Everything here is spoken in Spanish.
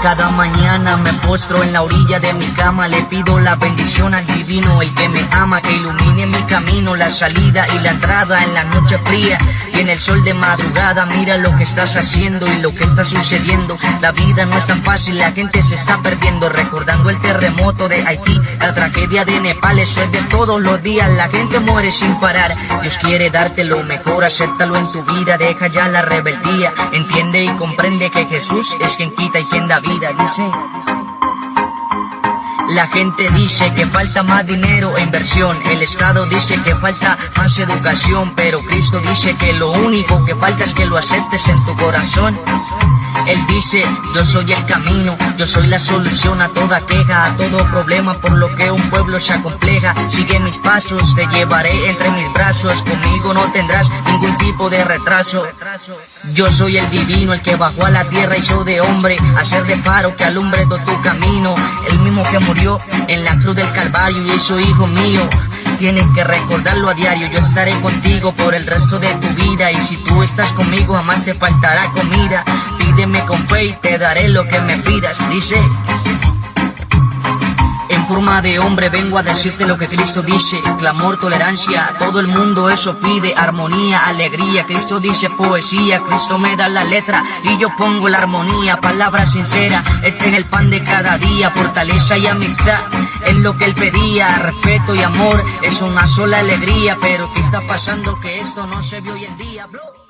Cada mañana me postro en la orilla de mi cama, le pido la bendición al divino, el que me ama, que ilumine mi camino, la salida y la entrada en la noche fría y en el sol de madrugada. Mira lo que estás haciendo y lo que está sucediendo. La vida no es tan fácil, la gente se está perdiendo, recordando el terremoto de Haití, la tragedia de Nepal. Eso es de todos los días, la gente muere sin parar. Dios quiere darte lo mejor, acéptalo en tu vida, deja ya la rebeldía, entiende y comprende que Jesús es quien quita y quien da vida. Dice, la gente dice que falta más dinero e inversión, el Estado dice que falta más educación, pero Cristo dice que lo único que falta es que lo aceptes en tu corazón. Él dice, yo soy el camino, yo soy la solución a toda queja, a todo problema por lo que un pueblo se acompleja. Sigue mis pasos, te llevaré entre mis brazos, conmigo no tendrás ningún tipo de retraso. Yo soy el divino, el que bajó a la tierra, hizo de hombre, hacer de faro que alumbre todo tu camino. El mismo que murió en la cruz del Calvario y hizo hijo mío. Tienes que recordarlo a diario, yo estaré contigo por el resto de tu vida, y si tú estás conmigo jamás te faltará comida. Pídeme con fe y te daré lo que me pidas. Dice, en forma de hombre vengo a decirte lo que Cristo dice, clamor, tolerancia, todo el mundo eso pide, armonía, alegría. Cristo dice poesía, Cristo me da la letra y yo pongo la armonía, palabra sincera, este es el pan de cada día, fortaleza y amistad es lo que Él pedía, respeto y amor es una sola alegría. Pero ¿qué está pasando? Que esto no se ve hoy en día, bro.